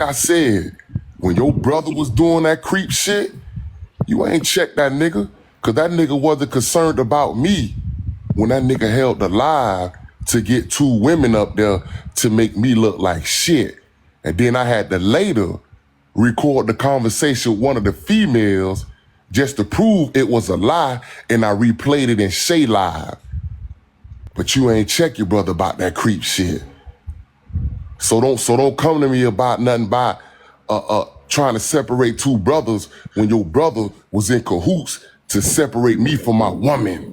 I said, when your brother was doing that creep shit, you ain't check that nigga, cause that nigga wasn't concerned about me when that nigga held the live to get 2 women up there to make me look like shit. And then I had to later record the conversation with one of the females just to prove it was a lie, and I replayed it in Shay Live. But you ain't check your brother about that creep shit. So don't come to me about nothing about trying to separate 2 brothers when your brother was in cahoots to separate me from my woman.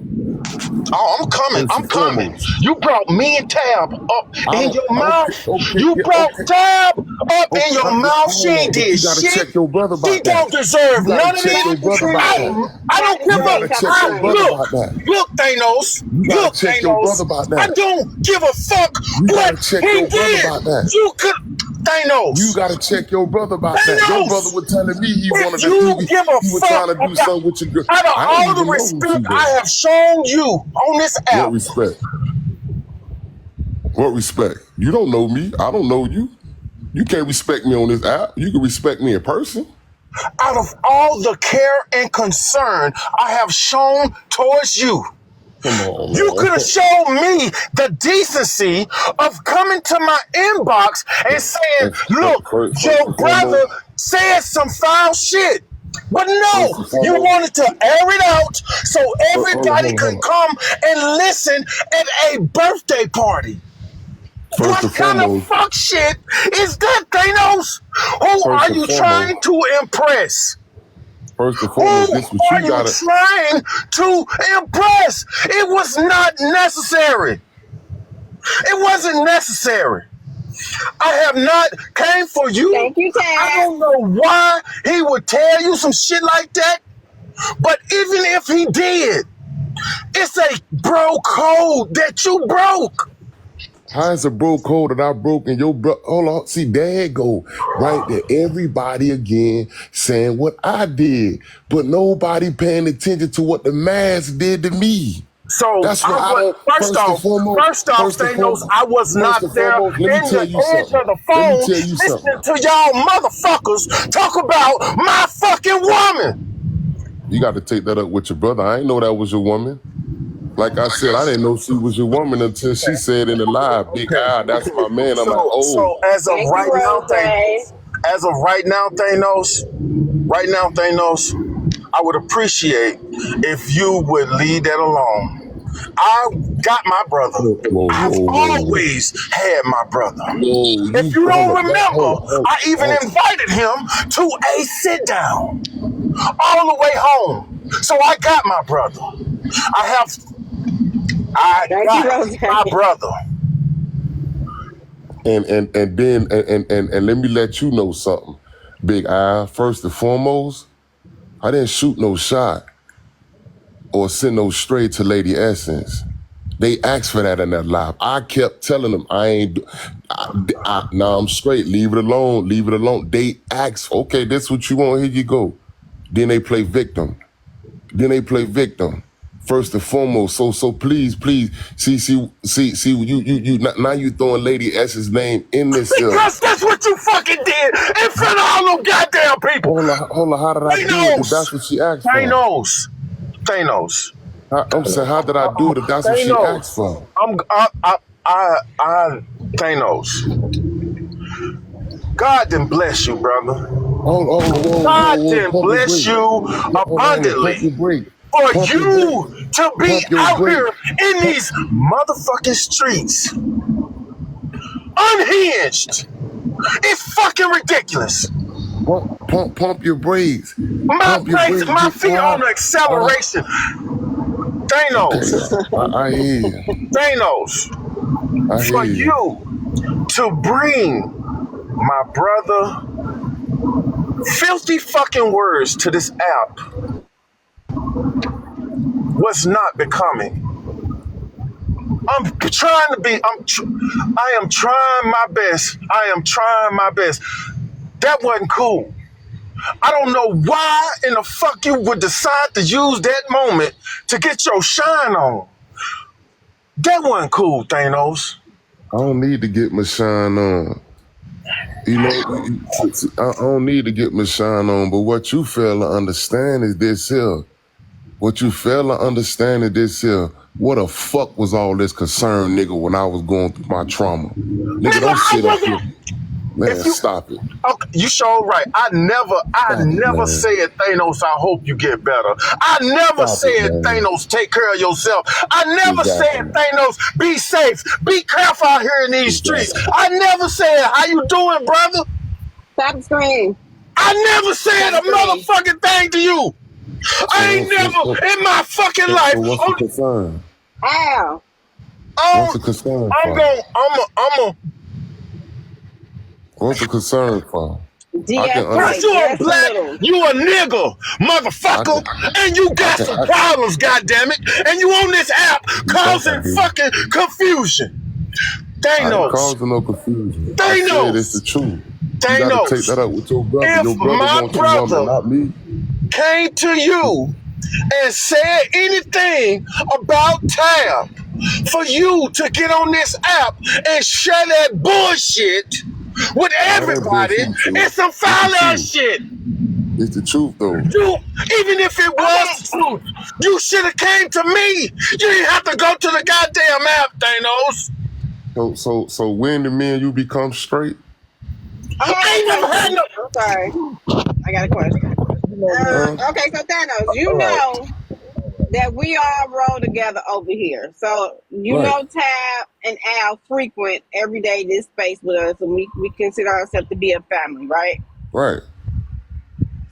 Oh, I'm coming. You brought me and Tab up in your mouth. You brought Tab up in your mouth. She ain't did You gotta shit. check your brother about She that. don't deserve You none gotta of check your this. brother about that. I don't give You gotta a check your brother about that. look, Thanos. You gotta Look, check your brother Thanos. about I that. don't give a fuck You gotta what check he your brother did. about that. You could, Thanos. You gotta check your brother about that. Your brother Thanos. was telling me he wanted If to you do. give a He was fuck trying to do something with your girl. out of I all ain't the even know who she respect I was. have shown you on this What app, respect? What respect? You don't know me. I don't know you. You can't respect me on this app. You can respect me in person. out of all the care and concern I have shown towards you, Come on, you man. could have shown me the decency of coming to my inbox and saying, look, your brother said some foul shit. But no, you wanted to air it out so everybody could come and listen at a birthday party. What kind of fuck shit is that, Thanos? Who are you trying to impress? First and Who foremost, this what are you you gotta. trying to impress? It was not necessary. It wasn't necessary. I have not came for you. Thank you, Tab. I don't know why he would tell you some shit like that. But even if he did, it's a bro code that you broke. How is a bro code that I broke and your bro? Hold on, see, there it go, right there. Everybody again saying what I did, but nobody paying attention to what the mask did to me. So That's why I don't. first off, Thanos, I was not there in the edge of the phone listening to y'all motherfuckers talk about my fucking woman. You got to take that up with your brother. I ain't know that was your woman. Like I said, I didn't know she was your woman until she said in the live, "Big Eye, that's my man." I'm like, oh. So as of right now, Thanos, I would appreciate if you would leave that alone. I got my brother. I've always had my brother. If you don't remember, I even invited him to a sit down all the way home. So I got my brother. I got my brother. And then let me let you know something, Big Eye. First and foremost, I didn't shoot no shot or send no straight to Lady Essence. They asked for that in that live. I kept telling them I'm straight. Leave it alone. Leave it alone. They asked, okay, this what you want. Here you go. Then they play victim. First and foremost, so please, see, you now you throwing Lady S's name in this. Because that's what you fucking did in front of all them goddamn people. Hold on, how did I do it if that's what she asked for? Thanos. I'm saying, how did I do it if that's what she asked for? Thanos. God didn't bless you, brother. God didn't bless you abundantly for you to be out here in these motherfucking streets. Unhinged. It's fucking ridiculous. Pump your brakes. My feet on the acceleration. Thanos. I hear you. Thanos. For you to bring my brother filthy fucking words to this app was not becoming. I am trying my best. That wasn't cool. I don't know why in the fuck you would decide to use that moment to get your shine on. That wasn't cool, Thanos. I don't need to get my shine on. You know, I don't need to get my shine on, but what you fail to understand is this here. What you fail to understand is this here. What the fuck was all this concern, nigga, when I was going through my trauma? Nigga, Nigga, don't I sit up here. wasn't. Man, If you, stop it. okay, you sure right. I Stop it, never man. said Thanos, I hope you get better. I never Stop it, said man. Thanos, take care of yourself. I never said Exactly. Thanos, be safe, be careful out here in these streets. Exactly. I never said, how you doing, brother? Stop the screen. I never said Stop a the screen. motherfucking thing to you. So I ain't never in my fucking life. what's the concern? Ow. What's the concern I'm for? going. What's the concern for? I can De-escalate Cause you a just a black, little. you a nigga, motherfucker, and you got some problems, goddammit, and you on this app causing fucking confusion. I ain't Thanos, causing no confusion. I said it's the Thanos, truth. You gotta take Thanos. that up with your brother. If Your brother my wants your number, brother not me. came to you and said anything about Tab, for you to get on this app and share that bullshit with All that everybody, bullshit is it's some the foul ass truth. shit. It's the truth, though. You, even if it was the truth, you should have came to me. You didn't have to go to the goddamn app, Thanos. So when the me and you become straight? I ain't never had no. I'm sorry. I got a question. Okay, so Thanos, you know that we all roll together over here. So you Right. know Tab and Al frequent every day this space with us, and we consider ourselves to be a family, right? Right.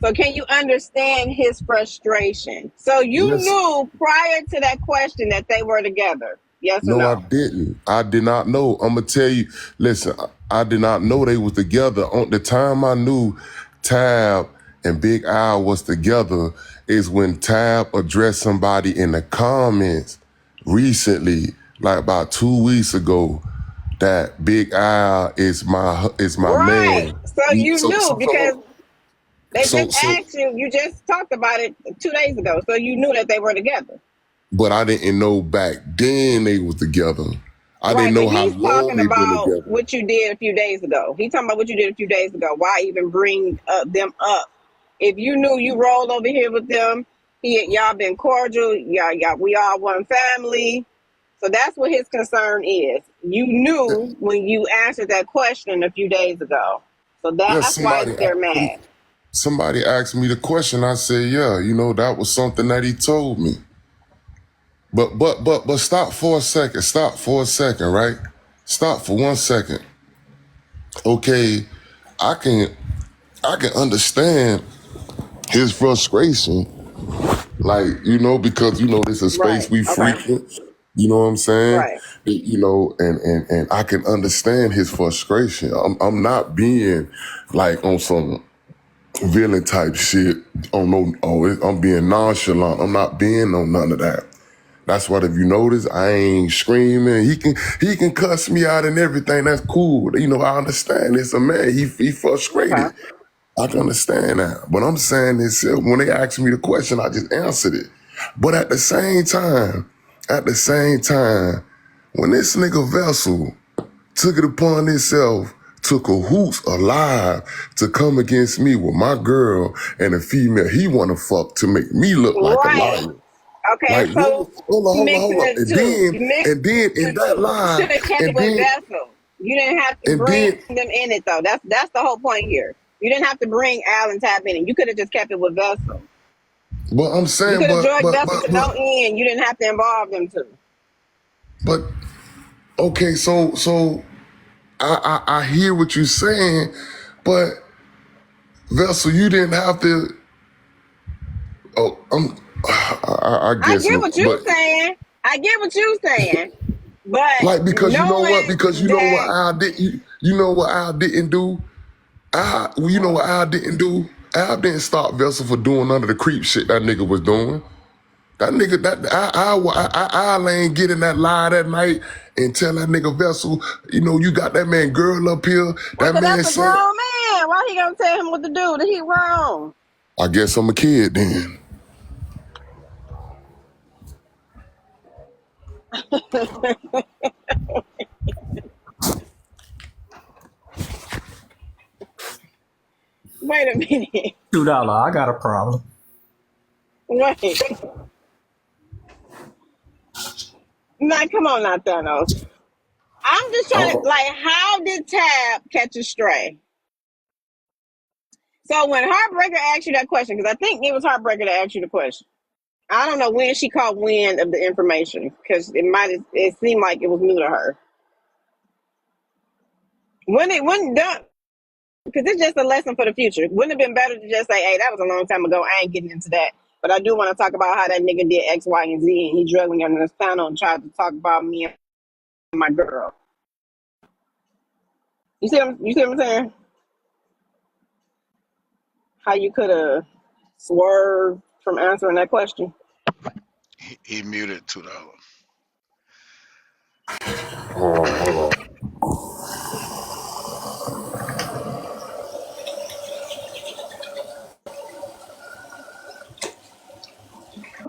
So can you understand his frustration? So you Yes. knew prior to that question that they were together. Yes or No, I no? didn't. I did not know. I'm gonna tell you. Listen, I did not know they was together. On the time I knew Tab and Big Al was together is when Tab addressed somebody in the comments recently, like about 2 weeks ago, that Big Al is my Right. man. So you knew because they so just asked you. You just talked about it 2 days ago. So you knew that they were together. but I didn't know back then they was together. I didn't know but how he's long talking they been about together. what you did a few days ago. He's talking about what you did a few days ago. Why even bring them up? If you knew you rolled over here with them, y'all been cordial. Y'all, we all one family. So that's what his concern is. You knew when you answered that question a few days ago. So that's why they're mad. Somebody asked me the question. I said, yeah, that was something that he told me. But stop for a second. Stop for a second, right? Stop for 1 second. Okay, I can understand his frustration. Like, because this is a space we frequent. You know what I'm saying? Right. And I can understand his frustration. I'm not being like on some villain type shit. I'm being nonchalant. I'm not being on none of that. That's what, if you notice, I ain't screaming. He can cuss me out and everything. That's cool. I understand. It's a man. He frustrated. Okay. I can understand that. But I'm saying this, when they asked me the question, I just answered it. But at the same time, when this nigga Vessel took it upon himself to cahoots alive to come against me with my girl and a female he want to fuck to make me look like a liar. Okay, Like, so hold on. the two. And then in that line, you should have kept it with Vessel. You didn't have to bring them in it though. That's the whole point here. You didn't have to bring Al and Tab in it. You could have just kept it with Vessel. Well, I'm saying, you could have joined Vessel to no end. You didn't have to involve them too. But okay, so I hear what you're saying, but Vessel, you didn't have to. Oh, I guess. I get what you're saying. I get what you're saying. But like, because you know what? Because you know what Al did. You know what Al didn't do. You know what Al didn't do. Al didn't stop Vessel for doing none of the creep shit that nigga was doing. That nigga, I ain't get in that lie that night and tell that nigga Vessel, you got that man girl up here. That man that's a grown man. Why he gonna tell him what to do? That he wrong. I guess I'm a kid then. Wait a minute. $2. I got a problem. Wait. Now, come on now, Thanos. I'm just trying to, Oh, like, how did Tab catch a stray? So when Heartbreaker asked you that question, because I think it was Heartbreaker that asked you the question. I don't know when she caught wind of the information, because it seemed like it was new to her. When it wasn't done, because it's just a lesson for the future. Wouldn't it have been better to just say, hey, that was a long time ago. I ain't getting into that. But I do want to talk about how that nigga did X, Y, and Z, and he drugged me under the panel and tried to talk about me and my girl. You see what I'm saying? How you could have swerved from answering that question? He muted $2. hold on.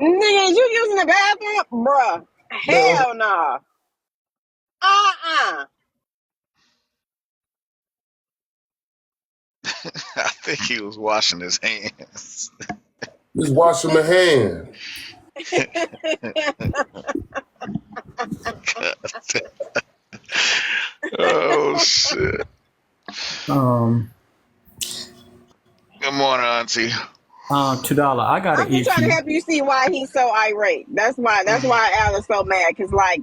Nigga, is you using the bathroom? Bruh. No, Hell nah. Uh-uh. I think he was washing his hands. just washing my hand. Oh shit. Um, Good morning, Auntie. $2. I got I'm an just trying to issue. help you see why he's so irate. That's why Al is so mad. Cause like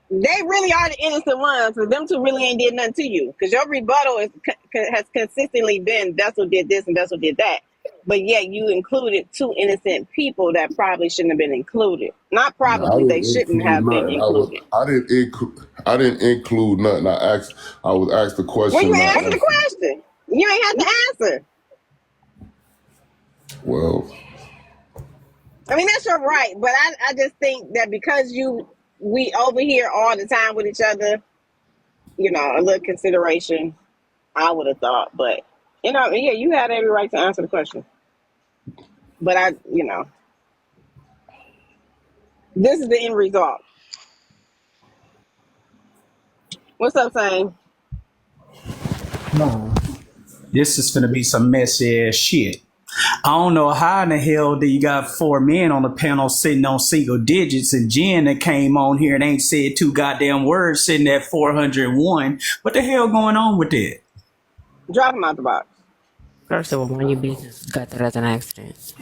they really are the innocent ones. Cause them two really ain't did nothing to you. Cause your rebuttal has consistently been Vessel did this and Vessel did that. But yet you included two innocent people that probably shouldn't have been included. Not No, I probably, they didn't shouldn't include have been nothing. included. I didn't include nothing. I was asked the Well, you question. I answered the answered. question. You ain't have to answer. Well, I mean, that's your right, but I just think that because we over here all the time with each other, a little consideration, I would have thought. But yeah, you had every right to answer the question. But this is the end result. What's up, Sam? No. This is gonna be some messy ass shit. I don't know how in the hell that you got 4 men on the panel sitting on single digits, and Jen that came on here and ain't said 2 goddamn words sitting at 401. What the hell going on with that? Drop him out the box. First of all, mind your business. Got that as an accident.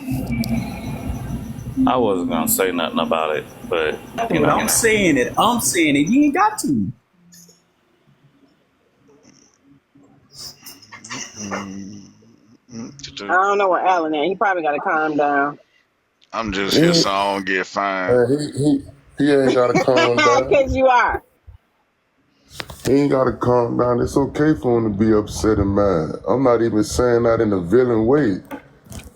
I wasn't gonna say nothing about it, but you But know, I'm saying it. I'm saying it. You ain't got to. I don't know where Alan at. He probably got to calm down. I'm just here he so I don't get fined. he ain't got to calm down. Because you are. He ain't got to calm down. It's okay for him to be upset and mad. I'm not even saying that in a villain way.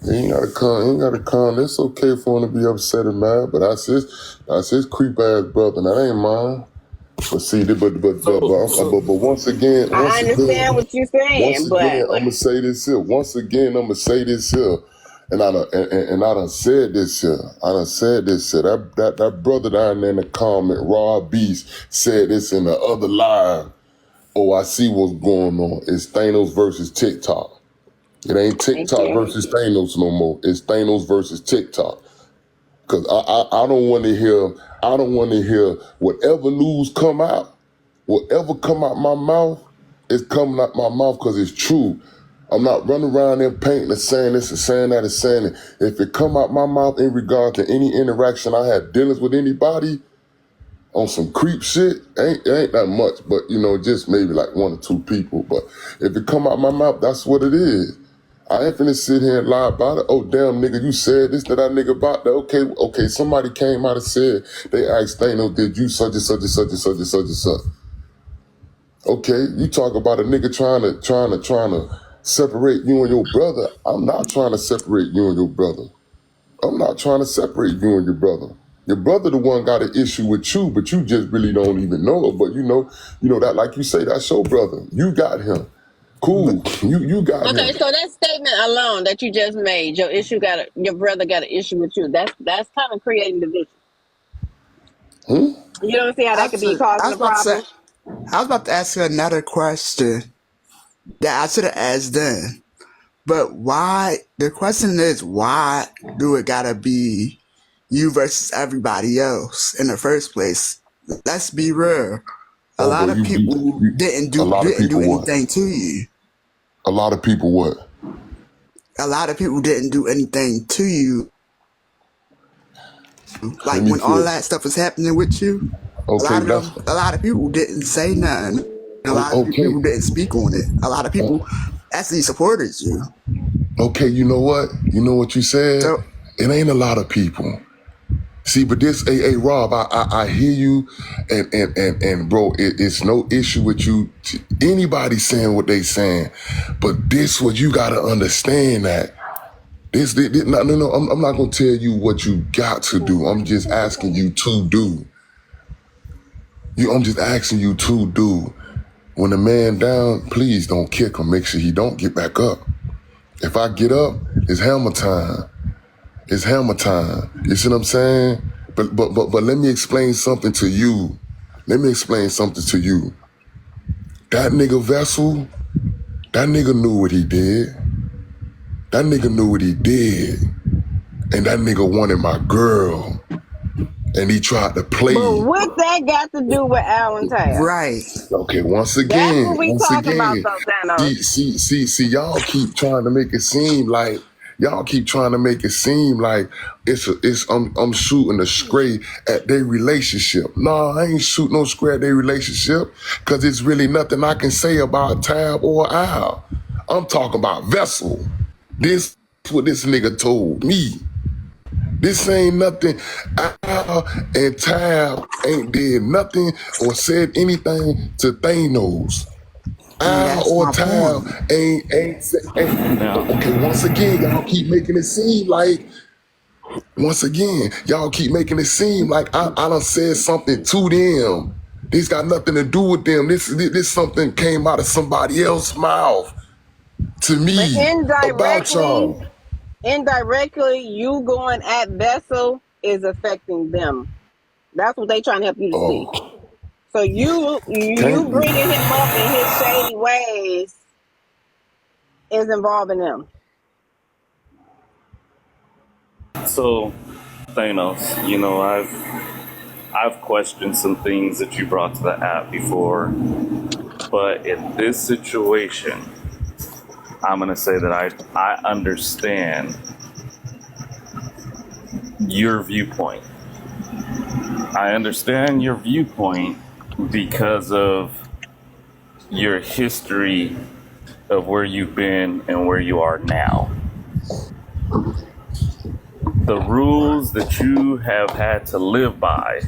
He ain't got to calm. He ain't got to calm. It's okay for him to be upset and mad. But that's his creep ass brother. That ain't mine. But see, but I understand what you're once saying, again, but I'm gonna say this here. Once again, I'm gonna say this here, and I done said this here. I done said this here. That brother down there in the comment, Raw Beast, said this in the other live. Oh, I see what's going on. It's Thanos versus TikTok. It ain't thank TikTok you. versus Thanos no more. It's Thanos versus TikTok. Cause I don't want to hear. I don't want to hear whatever news come out. Whatever come out my mouth is coming out my mouth because it's true. I'm not running around there painting and saying this and saying that and saying it. If it come out my mouth in regard to any interaction I had dealings with anybody on some creep shit, ain't that much, but just maybe like one or two people. But if it come out my mouth, that's what it is. I ain't finna sit here and lie about it. Oh, damn, nigga, you said this to that nigga about that. Okay, somebody came out and said, they asked Thanos, did you such and such and such and such and such and such? Okay, you talk about a nigga trying to separate you and your brother. I'm not trying to separate you and your brother. I'm not trying to separate you and your brother. Your brother the one got an issue with you, but you just really don't even know it. But that, like you say, that's your brother. You got him. Cool. You got Okay, him. so that statement alone that you just made, your brother got an issue with you. That's kind of creating division. You don't see how that could be Actually, causing a problem? I was about to ask you another question that I should have asked then. But why? The question is, why do it gotta be you versus everybody else in the first place? Let's be real. A Oh, lot but of people didn't a do lot of didn't do people what? anything to you. A lot of people what? A lot of people didn't do anything to you. Let Like me when all tell. that stuff was happening with you, Okay, that's a lot of people didn't say nothing. A lot of okay. people didn't speak on it. A lot of people actually supported you. Okay, you know what? You know what you said? So It ain't a lot of people. See, but this, hey, Rob, I hear you, and bro, it's no issue with you. Anybody saying what they saying, but this, what you gotta understand that this no, I'm not gonna tell you what you got to do. I'm just asking you to do. I'm just asking you to do. When the man down, please don't kick him. Make sure he don't get back up. If I get up, it's hammer time. It's hammer time. You see what I'm saying? But let me explain something to you. Let me explain something to you. That nigga Vessel, that nigga knew what he did. That nigga knew what he did. And that nigga wanted my girl. And he tried to But play. what that got to do with Alan Taff? right. Okay, once That's what we once talking about, again, though, Thanos. y'all keep trying to make it seem like I'm shooting a stray at their relationship. No, I ain't shooting no stray at their relationship, cause it's really nothing I can say about Tab or Al. I'm talking about Vessel. This is what this nigga told me. This ain't nothing. Al and Tab ain't did nothing or said anything to Thanos. And Al that's or my Tab point. ain't. Now, Okay, once again, y'all keep making it seem like. Once again, y'all keep making it seem like I done said something to them. This got nothing to do with them. This something came out of somebody else's mouth to But me about y'all. indirectly, you going at Vessel is affecting them. That's what they trying to help you to see. Oh, So you can't be. bringing him up in his shady ways is involving them. so Thanos, I've questioned some things that you brought to the app before, but in this situation, I'm gonna say that I understand your viewpoint. I understand your viewpoint because of your history of where you've been and where you are now. The rules that you have had to live by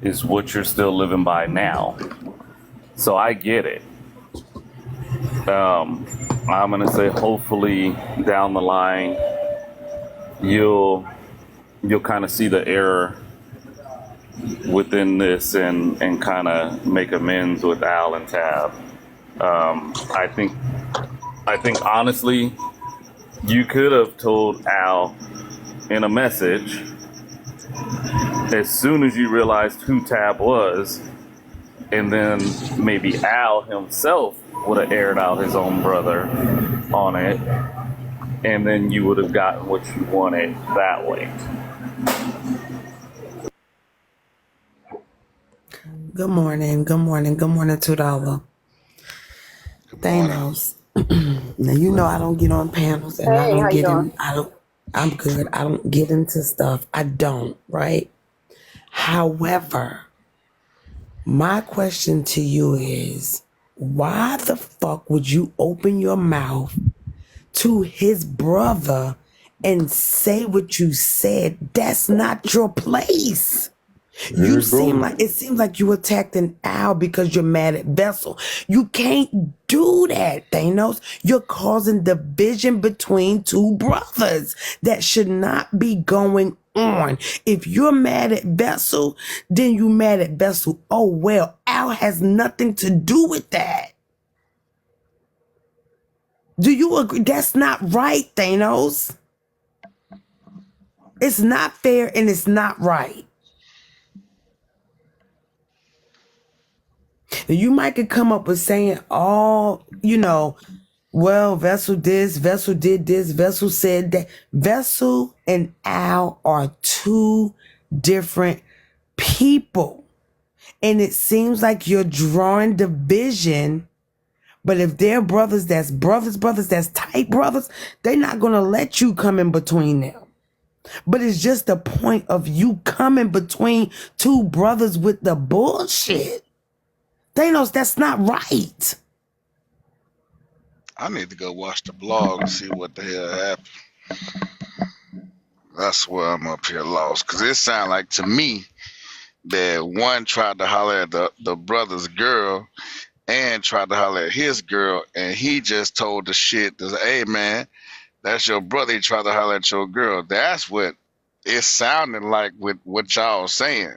is what you're still living by now. So I get it. I'm gonna say hopefully down the line you'll kind of see the error within this and kind of make amends with Al and Tab. I think honestly you could have told Al in a message as soon as you realized who Tab was, and then maybe Al himself would have aired out his own brother on it, and then you would have gotten what you wanted that way. Good morning. Good morning. Good morning to Dolla. Good morning. Thanos. Now you know I don't get on panels and I Hey, don't how you get doing? in. I'm good. I don't get into stuff. I don't, right? However, my question to you is why the fuck would you open your mouth to his brother and say what you said? That's not your place. Here it go. It seems like you attacked an owl because you're mad at Vessel. You can't do that, Thanos. You're causing division between two brothers. That should not be going on. If you're mad at Vessel, then you mad at Vessel. Oh well, Al has nothing to do with that. Do you agree? That's not right, Thanos. It's not fair and it's not right. You might could come up with saying all, well, Vessel this, Vessel did this, Vessel said that. Vessel and Al are two different people. And it seems like you're drawing division. But if they're brothers, that's tight brothers, they're not going to let you come in between them. But it's just the point of you coming between two brothers with the bullshit. Thanos, that's not right. I need to go watch the blog and see what the hell happened. That's where I'm up here lost. Because it sounds like to me that one tried to holler at the brother's girl and tried to holler at his girl, and he just told the shit, hey, man, that's your brother. He tried to holler at your girl. That's what it's sounding like with what y'all saying.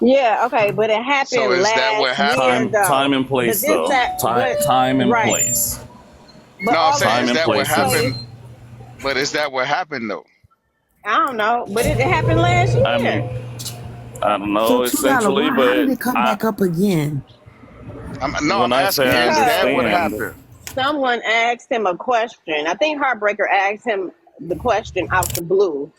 Yeah, okay, but it happened So is that what last happened? year, though. Time and place, though. Time and right. place. But No, I'm saying, Time is and that what places. happened? But is that what happened, though? I don't know, but it happened last year. I mean, I don't know, So, essentially, $2, how did but it come back up again? I'm when I asking, say I is that what understand, happened? Someone asked him a question. I think Heartbreaker asked him the question out the blue.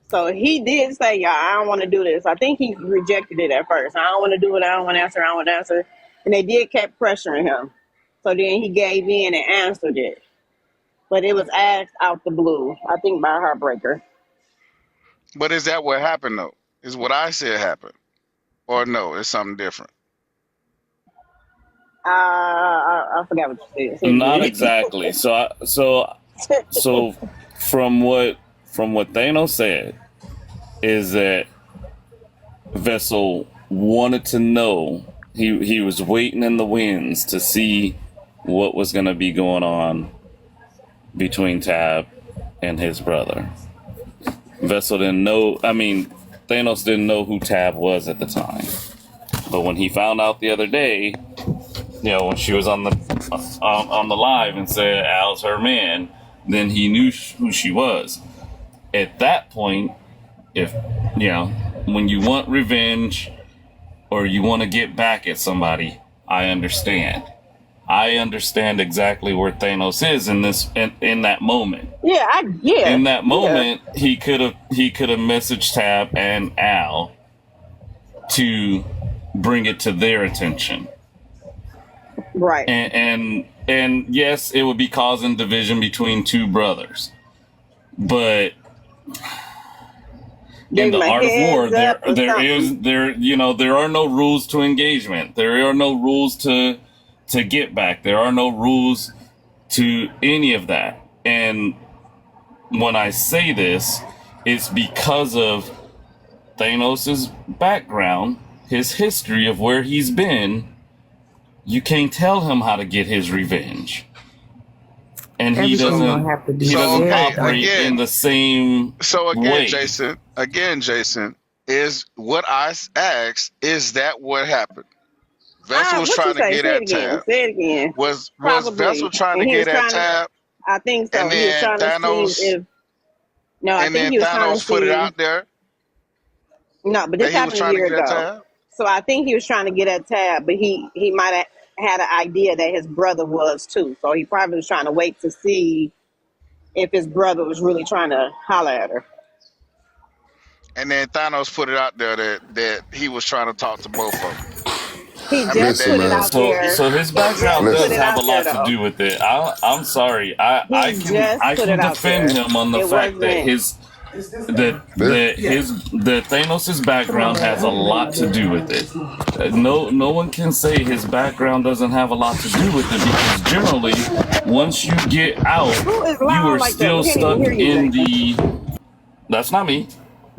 So he did say, "Yeah, I don't want to do this." I think he rejected it at first. I don't want to do it. I don't want to answer. I don't want to answer. And they did kept pressuring him. So then he gave in and answered it. But it was asked out the blue, I think, by Heartbreaker. But is that what happened, though? Is what I said happened? Or no, it's something different? I forgot what you said. not exactly. So from what Thanos said is that Vessel wanted to know. He was waiting in the winds to see what was going to be going on between Tab and his brother. Vessel didn't know. I mean, Thanos didn't know who Tab was at the time. But when he found out the other day, you know, when she was on the live and said Al's her man, then he knew who she was. At that point, if you know, when you want revenge or you want to get back at somebody, I understand. I understand exactly where Thanos is in that moment. Yeah, In that moment, he could have messaged Tab and Al to bring it to their attention. Right. And yes, it would be causing division between two brothers. But in the art of war, there are no rules to engagement. There are no rules to get back. There are no rules to any of that. And when I say this, it's because of Thanos' background, his history of where he's been. You can't tell him how to get his revenge. And he doesn't operate in the same way. Jason, is what I asked, is that what happened? Vessel was trying to get at Tab. Say it again. Was Vessel trying to get at Tab? I think so. And then he was trying Thanos, to see if... No, I think he was trying to see... put it out there. No, but this happened a year ago. So I think he was trying to get at Tab, but he might have had an idea that his brother was too. So he probably was trying to wait to see if his brother was really trying to holler at her. And then Thanos put it out there that he was trying to talk to both of them. He just put it out there. So his background does have a lot to do with it. I'm sorry. I can defend him on the fact that Thanos' background has a lot to do with it. No one can say his background doesn't have a lot to do with it, because generally, once you get out, you are still stuck in the. That's not me.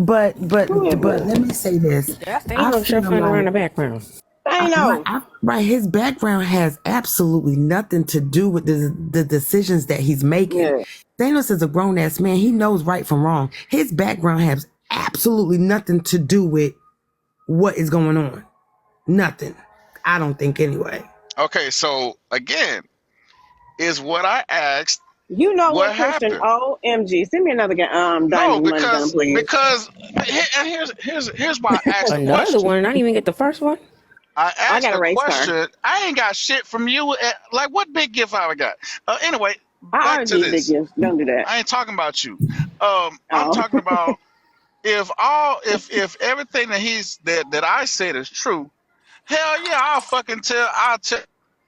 But let me say this. I'm shuffling around the background. I know. Right, his background has absolutely nothing to do with the decisions that he's making. Yeah. Thanos is a grown-ass man. He knows right from wrong. His background has absolutely nothing to do with what is going on. Nothing. I don't think, anyway. Okay, so, again, is what I asked. You know what, Christian? OMG. Send me another diamond money gun, please. Because here's why I asked another one. I didn't even get the first one. I I asked got a a race car. question. I ain't got shit from you. Like, what big gift I got? Anyway, I back already to did big this. gifts. Don't do that. I ain't talking about you. I'm Oh. talking about if everything that I said is true. Hell yeah, I'll tell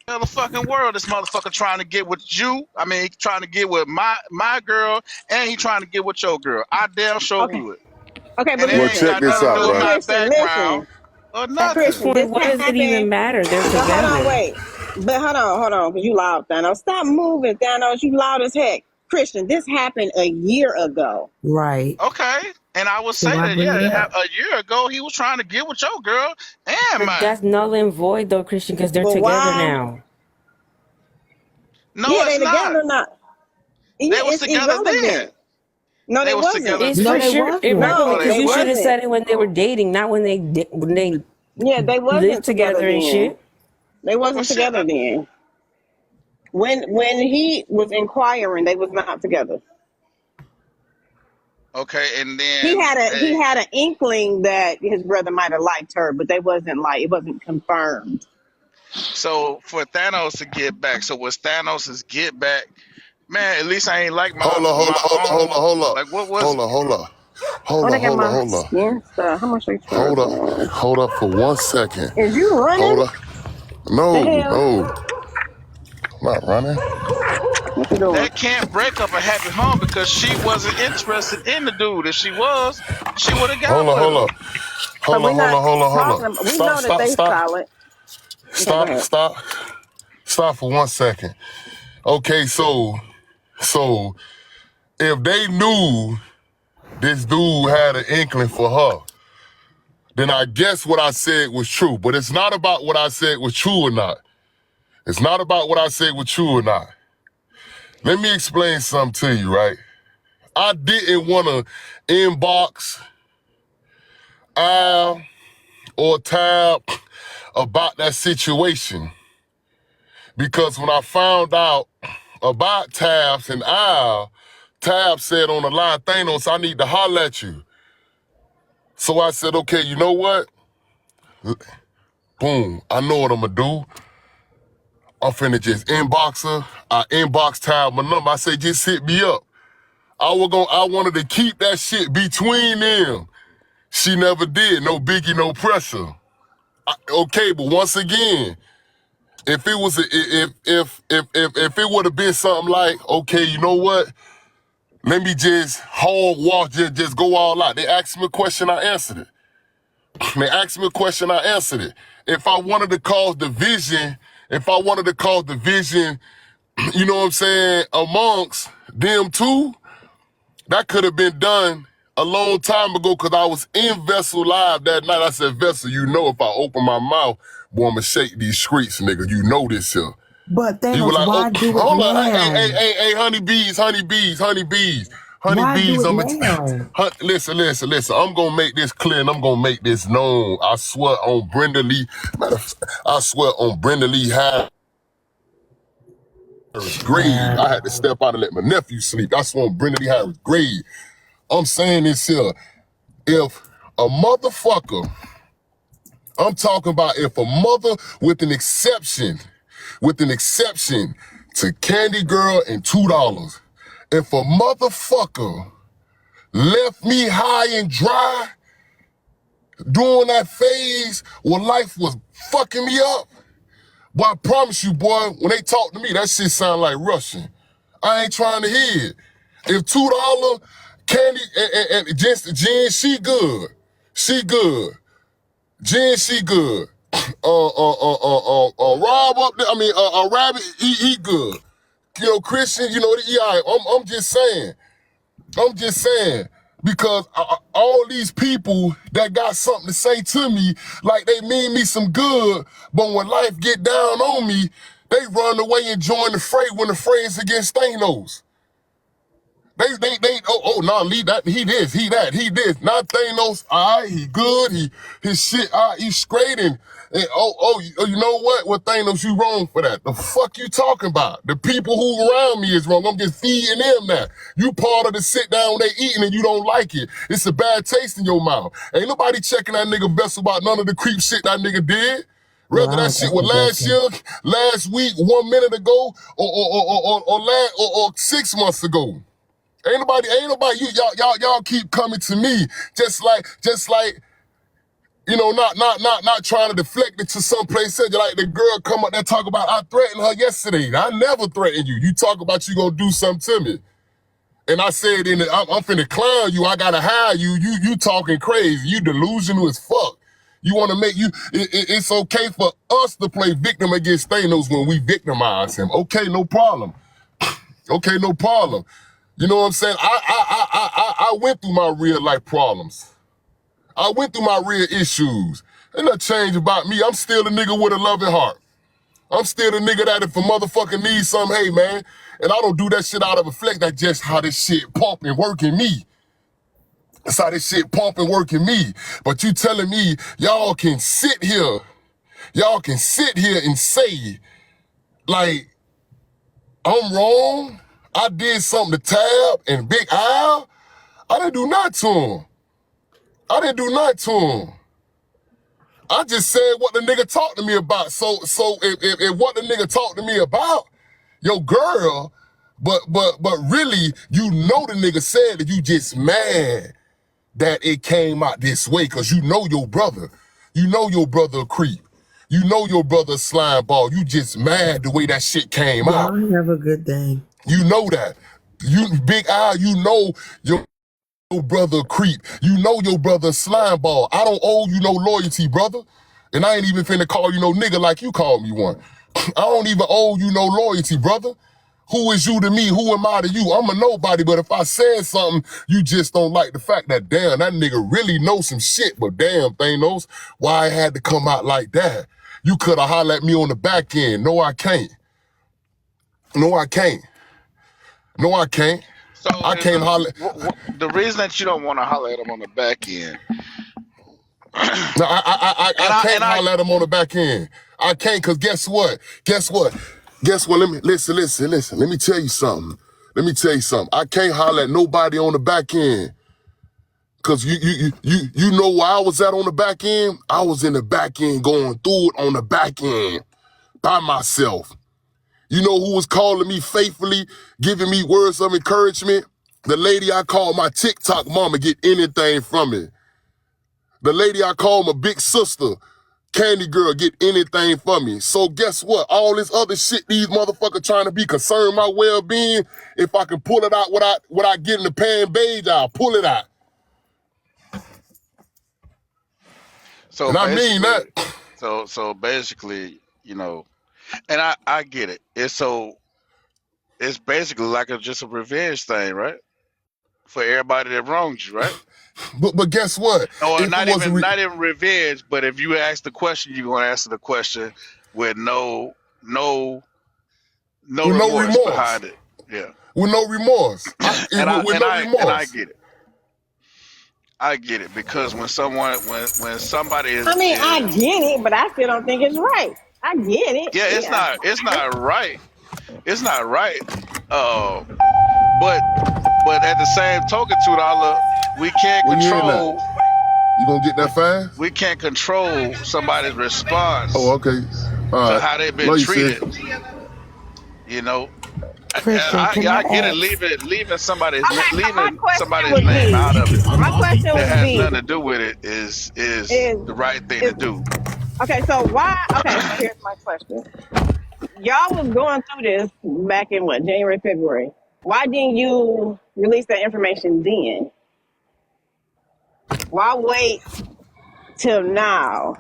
the fucking world this motherfucker trying to get with you. I mean, he trying to get with my girl, and he trying to get with your girl. I damn sure Okay. would. Okay, And but it Well, ain't listen. check got this nothing to out, do with right? my Christian, background listen. or At this nothing. Christian, point, this what does it even happened. matter? They're But hold on, together. wait. But hold on, because you loud, Thanos. Stop moving, Thanos. You loud as heck. Christian, this happened a year ago. Right. Okay. And I would So say why that, bring yeah, it up? a year ago he was trying to get with your girl and But mine. that's null and void, though, Christian, because they're But together why? now. No, Yeah, it's they not. together now. Yeah, They was it's together then. irrelevant. No, They they was wasn't. together. It's No, for they sure wasn't. irrelevant No, No, they because they you should have wasn't. wasn't. said it when they were dating, not when when they Yeah, they lived wasn't together together and then. shit. They Well, wasn't shit. together then. When he was inquiring, they was not together. Okay, and He then had an inkling that his brother might have liked her, but they wasn't like it wasn't confirmed. so for Thanos to get back, so was Thanos' get back? Man, at least I ain't like Hold on, hold on, my hold on, hold on, own. hold on, Like, what was hold it? on, hold on, Oh, hold they on, got hold on, my hold on, skin stuff. How much they hold up, charging? hold up for 1 second. Is you Hold running? up. The No, hell? no, I'm not running. What you doing? That can't break up a happy home because she wasn't interested in the dude. If she was, she would have got Hold on, with hold him. on, But hold we're on, hold not on, hold on, hold talking on. about. We Stop, know that stop, they stop, solid. Okay, go stop, ahead. stop, stop for 1 second. Okay, so if they knew this dude had an inkling for her, then I guess what I said was true. But it's not about what I said was true or not. It's not about what I said was true or not. Let me explain something to you, right? I didn't want to inbox Al or Tab about that situation because when I found out about Tabs and Al, Tab said on the line, Thanos, I need to holler at you. So I said, okay, you know what? Boom, I know what I'm gonna do. I'm finna just inbox her. I inbox Tab my number. I say, just hit me up. I wanted to keep that shit between them. She never did. No biggie, no pressure. Okay, but once again, if it was if it would have been something like, okay, you know what? Let me just hog walk, just go all out. They asked me a question, I answered it. They asked me a question, I answered it. If I wanted to cause division, you know what I'm saying, amongst them two, that could have been done a long time ago because I was in Vessel Live that night. I said, Vessel, you know if I open my mouth, boy, I'm going to shake these streets, nigga. You know this here. But He was Thanos, like, oh, why do it hold on. now? Hey, honeybees. Why do Honeybees, it now? listen. I'm going to make this clear and I'm going to make this known. I swear on Brenda Lee, Harris' grave. I had to step out and let my nephew sleep. I swear on Brenda Lee Harris' grave. I'm saying this here. If a motherfucker, I'm talking about if a mother with an exception to Candy Girl and $2, if a motherfucker left me high and dry during that phase when life was fucking me up, boy, I promise you, boy, when they talk to me, that shit sound like Russian. I ain't trying to hear it. If $2 Candy and just Jen, she good. She good. Jen, she good. Rob up there, Rabbit, he good. You know, Christian, you know, he all right. I'm just saying, because all these people that got something to say to me, like they mean me some good, but when life get down on me, they run away and join the fray when the fray is against Thanos. Nah, leave that, he this, he that, he this. Not Thanos, all right, he good, his shit, all right, he's straight, and you know what? Well, Thanos, you wrong for that. The fuck you talking about? The people who around me is wrong. I'm just feeding them that. You part of the sit down they eating and you don't like it. It's a bad taste in your mouth. Ain't nobody checking that nigga Vessel about none of the creep shit that nigga did. Well, Whether I that don't shit take was the last guessing. year, last week, 1 minute ago, or 6 months ago. Ain't nobody, y'all keep coming to me just like, you know, not trying to deflect it to some place. Like the girl come up there talk about, I threatened her yesterday. I never threatened you. You talk about you gonna do something to me. And I said, I'm finna clown you. I gotta hire you. You talking crazy. You delusional as fuck. You want to make it's okay for us to play victim against Thanos when we victimize him. Okay, no problem. Okay, no problem. You know what I'm saying? I went through my real life problems. I went through my real issues. Ain't nothing changed about me. I'm still a nigga with a loving heart. I'm still the nigga that if a motherfucker needs something, hey man, and I don't do that shit out of a flex. That's just how this shit pump and work in me. That's how this shit pump and work in me. But you telling me y'all can sit here and say, like, I'm wrong. I did something to Tab and Big Al. I didn't do nothing to him. I didn't do nothing to him. I just said what the nigga talked to me about. So if what the nigga talked to me about, your girl, but really, you know the nigga said that you just mad that it came out this way, cause you know your brother. You know your brother a creep. You know your brother a slime ball. You just mad the way that shit came out. Y'all have a good day. You know that. You Big Eye, you know your brother a creep. You know your brother a slime ball. I don't owe you no loyalty, brother. And I ain't even finna call you no nigga like you called me one. I don't even owe you no loyalty, brother. Who is you to me? Who am I to you? I'm a nobody, but if I said something, you just don't like the fact that, damn, that nigga really knows some shit, but damn, Thanos, why it had to come out like that? You could have hollered at me on the back end. No, I can't. No, I can't. No, I can't. So I can't holler. the reason that you don't want to holler at him on the back end. No, I can't holler at him on the back end. I can't, cause guess what? Let me listen. Let me tell you something. I can't holler at nobody on the back end. Cause you know where I was at on the back end? I was in the back end going through it on the back end by myself. You know who was calling me faithfully, giving me words of encouragement? The lady I call my TikTok mama, get anything from me. The lady I call my big sister, Candy Girl, get anything from me. So guess what? All this other shit these motherfuckers trying to be concerned my well-being, if I can pull it out what I get in the pan beige, I'll pull it out. So And I mean that. So basically, you know, and I get it. It's basically like just a revenge thing, right? For everybody that wronged you, right? But guess what? Or If not it was even revenge, but if you ask the question, you're gonna answer the question with no with no remorse remorse. behind it. Yeah. With no remorse. And I remorse. get it. I get it, because when somebody I mean, I is get it, but I still don't think it's right. I get it. yeah, Yeah. it's not right. It's not right. But at the same token, $2, we can't Where you in control. that? You gonna get that fast? We can't control somebody's response Oh, okay. All to right. how they've been Love you, sis. treated. You know, Christian, can I I get it. ask? Leaving Okay, so my question somebody's would name out of it my question that would has be, nothing to do with it is is the right thing to is do. okay, so why okay, so here's my question. Y'all was going through this back in what, January, February. Why didn't you release that information then? Why wait till now?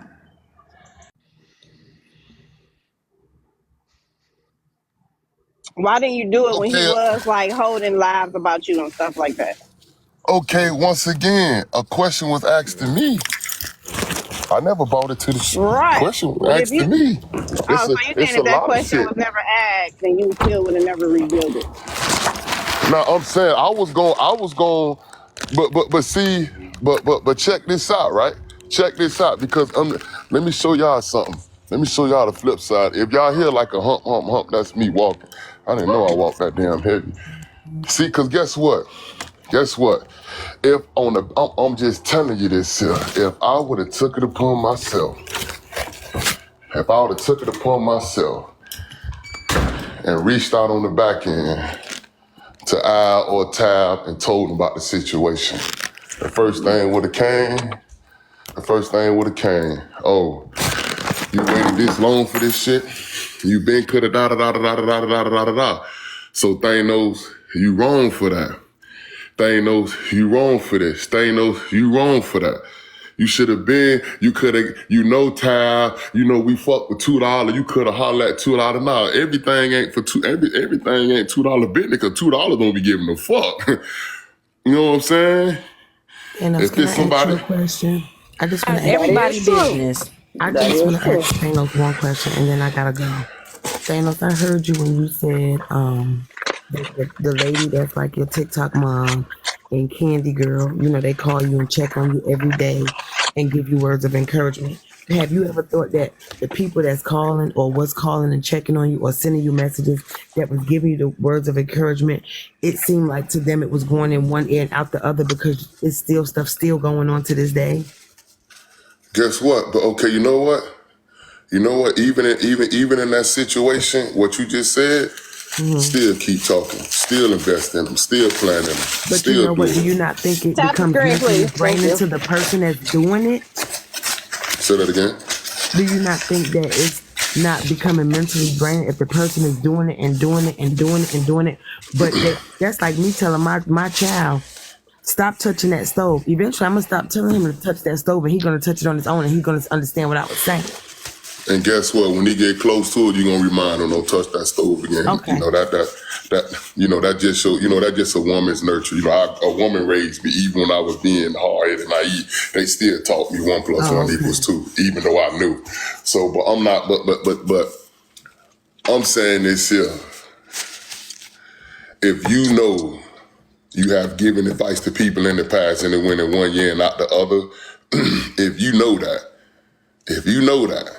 Why didn't you do it when he Okay. was like holding lives about you and stuff like that? Okay, once again, a question was asked to me. I never bought it to the Right. question was But if asked to you me. oh, so you It's saying a if that lot of question shit. was never asked, then you still would have never revealed it. Now I'm saying I was going, but see, but check this out, right? Check this out, because let me show y'all something. Let me show y'all the flip side. If y'all hear like a hump, that's me walking. I didn't know I walked that damn heavy. See, cause guess what? If I'm just telling you this here, if I would have took it upon myself if I would have took it upon myself and reached out on the back end to Al or Tab and told them about the situation, the first thing would have came, oh, you waited this long for this shit? You been coulda da-da-da-da-da-da-da-da-da-da-da. So Thanos, you wrong for that. Thanos, you wrong for this. Thanos, you wrong for that. You should have been, you could have, Ty, we fucked with $2. You could have hollered at $2. Nah, everything ain't for everything ain't $2 business, because $2 don't be giving a fuck. You know what I'm saying? And if there's somebody, ask you a question, I just want to ask Everybody business. I just want to ask Thanos one question, and then I gotta go. Thanos, I heard you when you said the lady that's like your TikTok mom and Candy Girl, they call you and check on you every day and give you words of encouragement. Have you ever thought that the people that's calling or was calling and checking on you or sending you messages that was giving you the words of encouragement, it seemed like to them it was going in one ear and out the other because it's still stuff still going on to this day? guess what? But okay, you know what? Even in that situation, what you just said, still keep talking, still invest in them, still plan in them. But still you know what? Do you not think it becomes mentally draining to the person that's doing it? Say that again. Do you not think that it's not becoming mentally draining if the person is doing it and doing it and doing it and doing it? But that's like me telling my child, stop touching that stove. Eventually, I'm going to stop telling him to touch that stove, and he's going to touch it on his own, and he's going to understand what I was saying. And guess what? When he get close to it, you're gonna remind him, don't touch that stove again. Okay. That just show, that just a woman's nurture. A woman raised me even when I was being hard-headed and naive. They still taught me 1 + 1 = 2, even though I knew. So, but I'm not. But I'm saying this here. If you know you have given advice to people in the past and it went in one year and not the other, if you know that.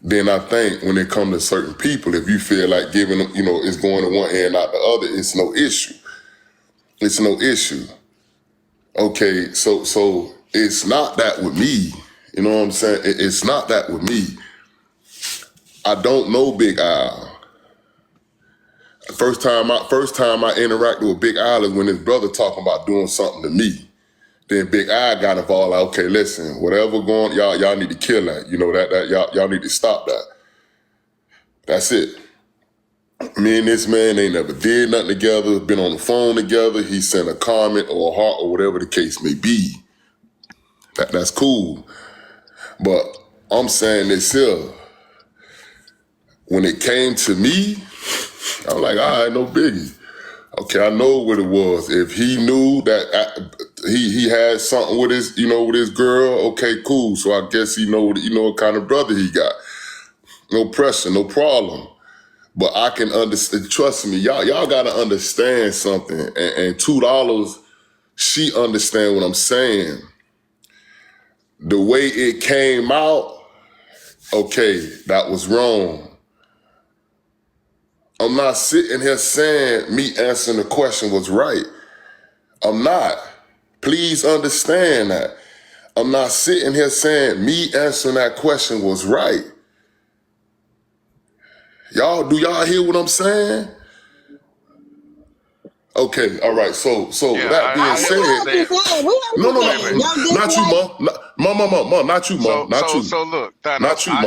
Then I think when it comes to certain people, if you feel like giving them, it's going to one end, not the other, it's no issue. It's no issue. Okay, so it's not that with me. You know what I'm saying? It's not that with me. I don't know Big Al. First time I interacted with Big Al is when his brother talking about doing something to me. Then Big I got involved. Like, okay, listen, whatever going, y'all need to kill that. Y'all need to stop that. That's it. Me and this man ain't never did nothing together, been on the phone together. He sent a comment or a heart or whatever the case may be. That's cool. But I'm saying this here. When it came to me, I'm like, all right, no biggie. Okay, I know what it was. If he knew that he had something with his, with his girl, okay, cool. So I guess he know what kind of brother he got. No pressure, no problem. But I can understand. Trust me, y'all gotta understand something. And $2, she understand what I'm saying. The way it came out, okay, that was wrong. I'm not sitting here saying me answering the question was right. I'm not. Please understand that. I'm not sitting here saying me answering that question was right. Do y'all hear what I'm saying? Okay, all right. So that being said, no, not you, Ma. Ma, not you, Ma. So look, Thanos, not you, Ma.